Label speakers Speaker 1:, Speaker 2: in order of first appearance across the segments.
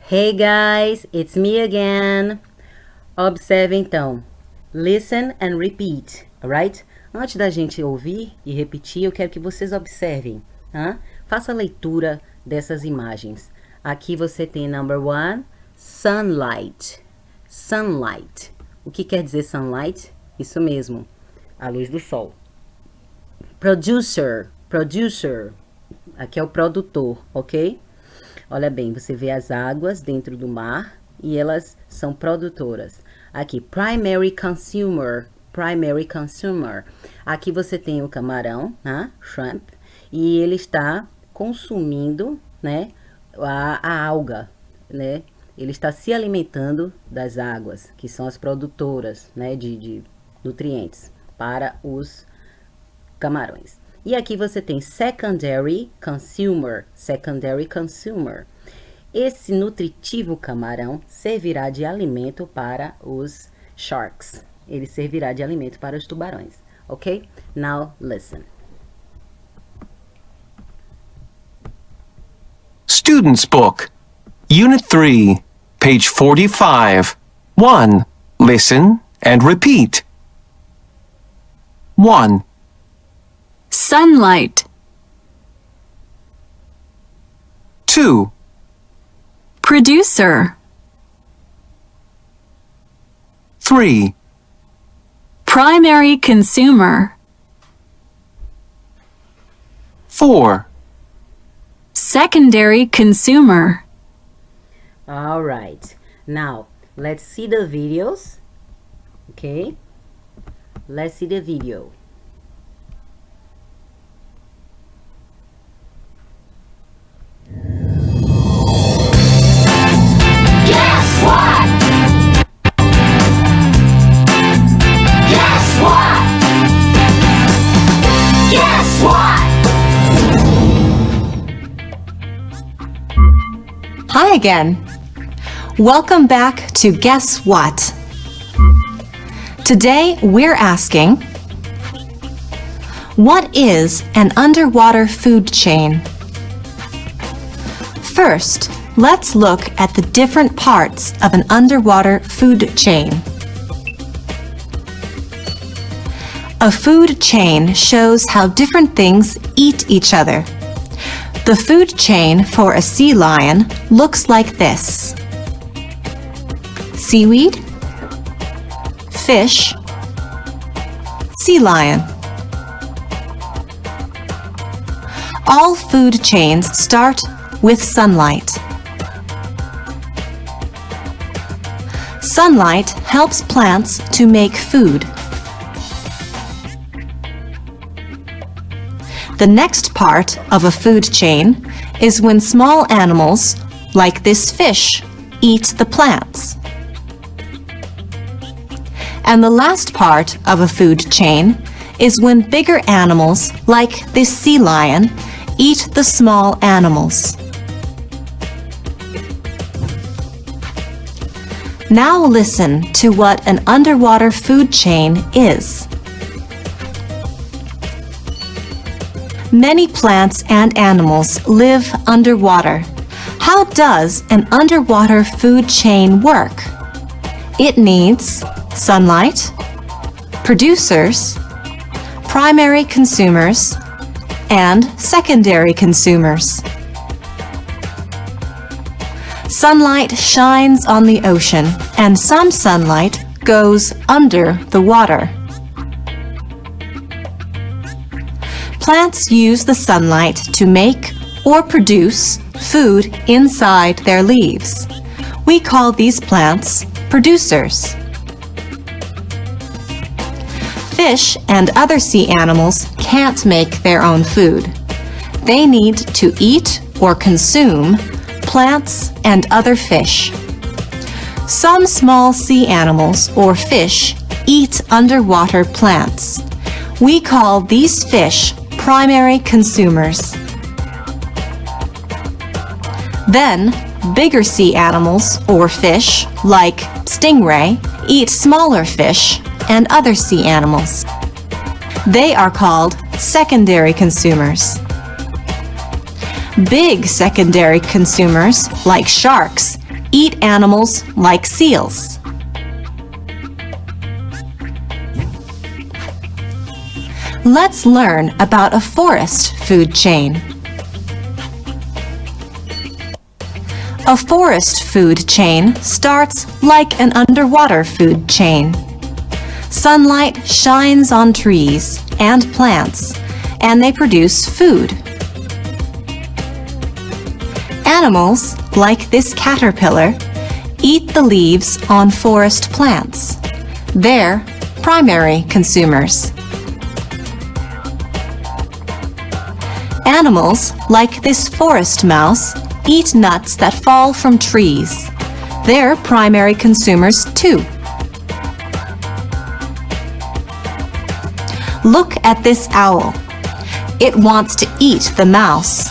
Speaker 1: Hey guys, it's me again. Observe então. Listen and repeat, alright? Antes da gente ouvir e repetir, eu quero que vocês observem, tá? Faça a leitura dessas imagens. Aqui você tem number 1, sunlight. Sunlight. O que quer dizer sunlight? Isso mesmo, a luz do sol. Producer. Producer. Aqui é o produtor, ok? Olha bem, você vê as águas dentro do mar e elas são produtoras. Aqui, primary consumer. Primary consumer. Aqui você tem o camarão, né? Shrimp. E ele está consumindo, né? A alga, né? Ele está se alimentando das águas, que são as produtoras, né? De nutrientes para os camarões. E aqui você tem secondary consumer. Secondary consumer. Esse nutritivo camarão servirá de alimento para os sharks. Ele servirá de alimento para os tubarões. Ok? Now listen.
Speaker 2: Student's Book, Unit 3, page 45. 1. Listen and repeat. 1.
Speaker 3: Sunlight.
Speaker 2: 2.
Speaker 3: Producer.
Speaker 2: 3.
Speaker 3: Primary consumer.
Speaker 2: 4.
Speaker 3: Secondary consumer.
Speaker 1: All right. Now, let's see the videos. Okay? Let's see the video.
Speaker 4: Guess what? Guess what? Guess what?
Speaker 5: Hi again. Welcome back to Guess What? Today we're asking, what is an underwater food chain? First, let's look at the different parts of an underwater food chain. A food chain shows how different things eat each other. The food chain for a sea lion looks like this: seaweed, fish, sea lion. All food chains start with sunlight. Sunlight helps plants to make food. The next part of a food chain is when small animals, like this fish, eat the plants. And the last part of a food chain is when bigger animals, like this sea lion, eat the small animals. Now listen to what an underwater food chain is. Many plants and animals live underwater. How does an underwater food chain work? It needs sunlight, producers, primary consumers, and secondary consumers. Sunlight shines on the ocean, and some sunlight goes under the water. Plants use the sunlight to make or produce food inside their leaves. We call these plants producers. Fish and other sea animals can't make their own food. They need to eat or consume plants and other fish. Some small sea animals or fish eat underwater plants. We call these fish primary consumers. Then, bigger sea animals or fish, like stingray, eat smaller fish and other sea animals. They are called secondary consumers. Big secondary consumers, like sharks, eat animals like seals. Let's learn about a forest food chain. A forest food chain starts like an underwater food chain. Sunlight shines on trees and plants, and they produce food. Animals, like this caterpillar, eat the leaves on forest plants. They're primary consumers. Animals, like this forest mouse, eat nuts that fall from trees. They're primary consumers too. Look at this owl. It wants to eat the mouse.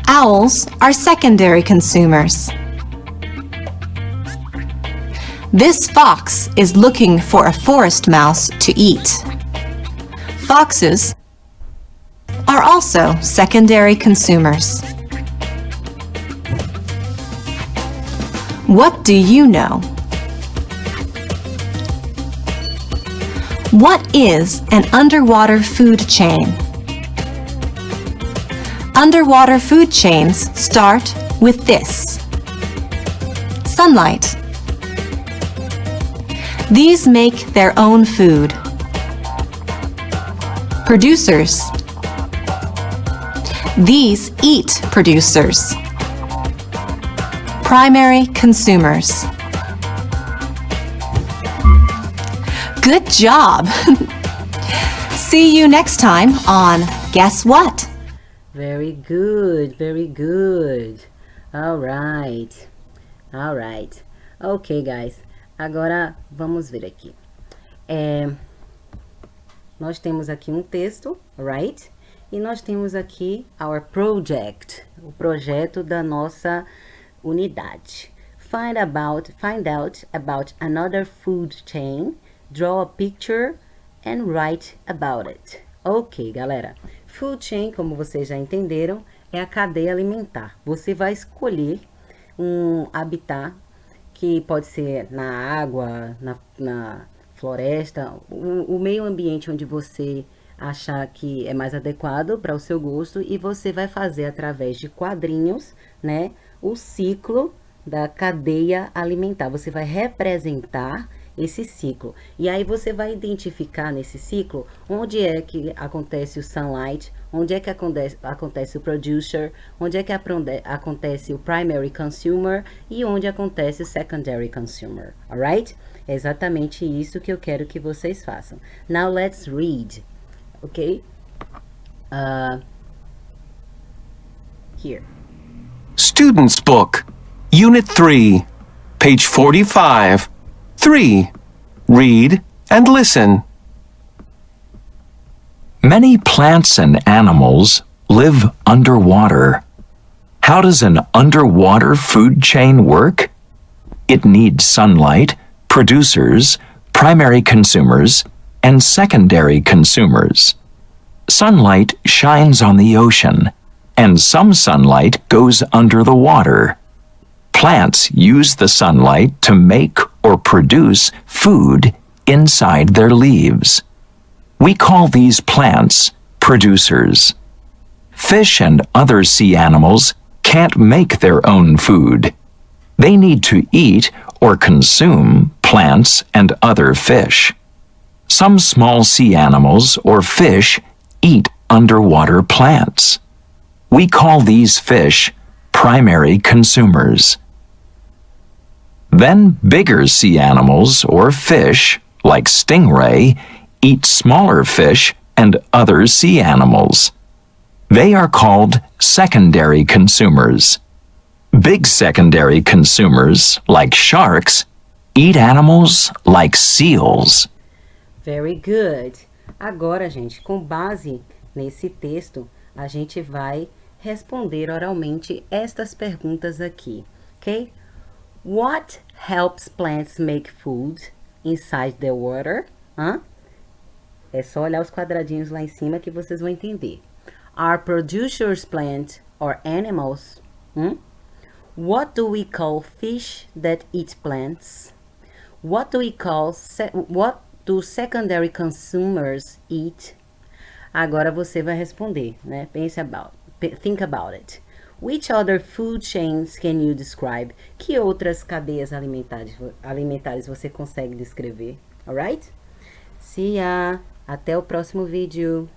Speaker 5: Owls are secondary consumers. This fox is looking for a forest mouse to eat. Foxes are also secondary consumers. What do you know? What is an underwater food chain? Underwater food chains start with this: sunlight. These make their own food. Producers. These eat producers. Primary consumers. Good job! See you next time on Guess What?
Speaker 1: Very good, very good. Alright. Alright. Ok, guys. Agora, vamos ver aqui. Nós temos aqui um texto, right? E nós temos aqui our project, o projeto da nossa unidade. Find out about another food chain, draw a picture and write about it. Ok, galera. Food chain, como vocês já entenderam, é a cadeia alimentar. Você vai escolher um habitat que pode ser na água, na floresta, o meio ambiente onde você achar que é mais adequado para o seu gosto, e você vai fazer através de quadrinhos, né, o ciclo da cadeia alimentar. Você vai representar esse ciclo. E aí você vai identificar nesse ciclo onde é que acontece o sunlight, onde é que acontece o producer, onde é que acontece o primary consumer e onde acontece o secondary consumer. Alright? É exatamente isso que eu quero que vocês façam. Now let's read. Okay? Here.
Speaker 2: Student's Book, Unit 3, page 45. 3. Read and listen.
Speaker 6: Many plants and animals live underwater. How does an underwater food chain work? It needs sunlight, producers, primary consumers, and secondary consumers. Sunlight shines on the ocean, and some sunlight goes under the water. Plants use the sunlight to make or produce food inside their leaves. We call these plants producers. Fish and other sea animals can't make their own food. They need to eat or consume plants and other fish. Some small sea animals or fish eat underwater plants. We call these fish primary consumers. Then bigger sea animals or fish, like stingray, eat smaller fish and other sea animals. They are called secondary consumers. Big secondary consumers, like sharks, eat animals like seals.
Speaker 1: Very good. Agora, gente, com base nesse texto, a gente vai responder oralmente estas perguntas aqui, ok? What helps plants make food inside the water? É só olhar os quadradinhos lá em cima que vocês vão entender. Are producers plants or animals? What do we call fish that eat plants? What do we call what do secondary consumers eat? Agora você vai responder, né? Think about it. Which other food chains can you describe? Que outras cadeias alimentares você consegue descrever? Alright? See ya! Até o próximo vídeo.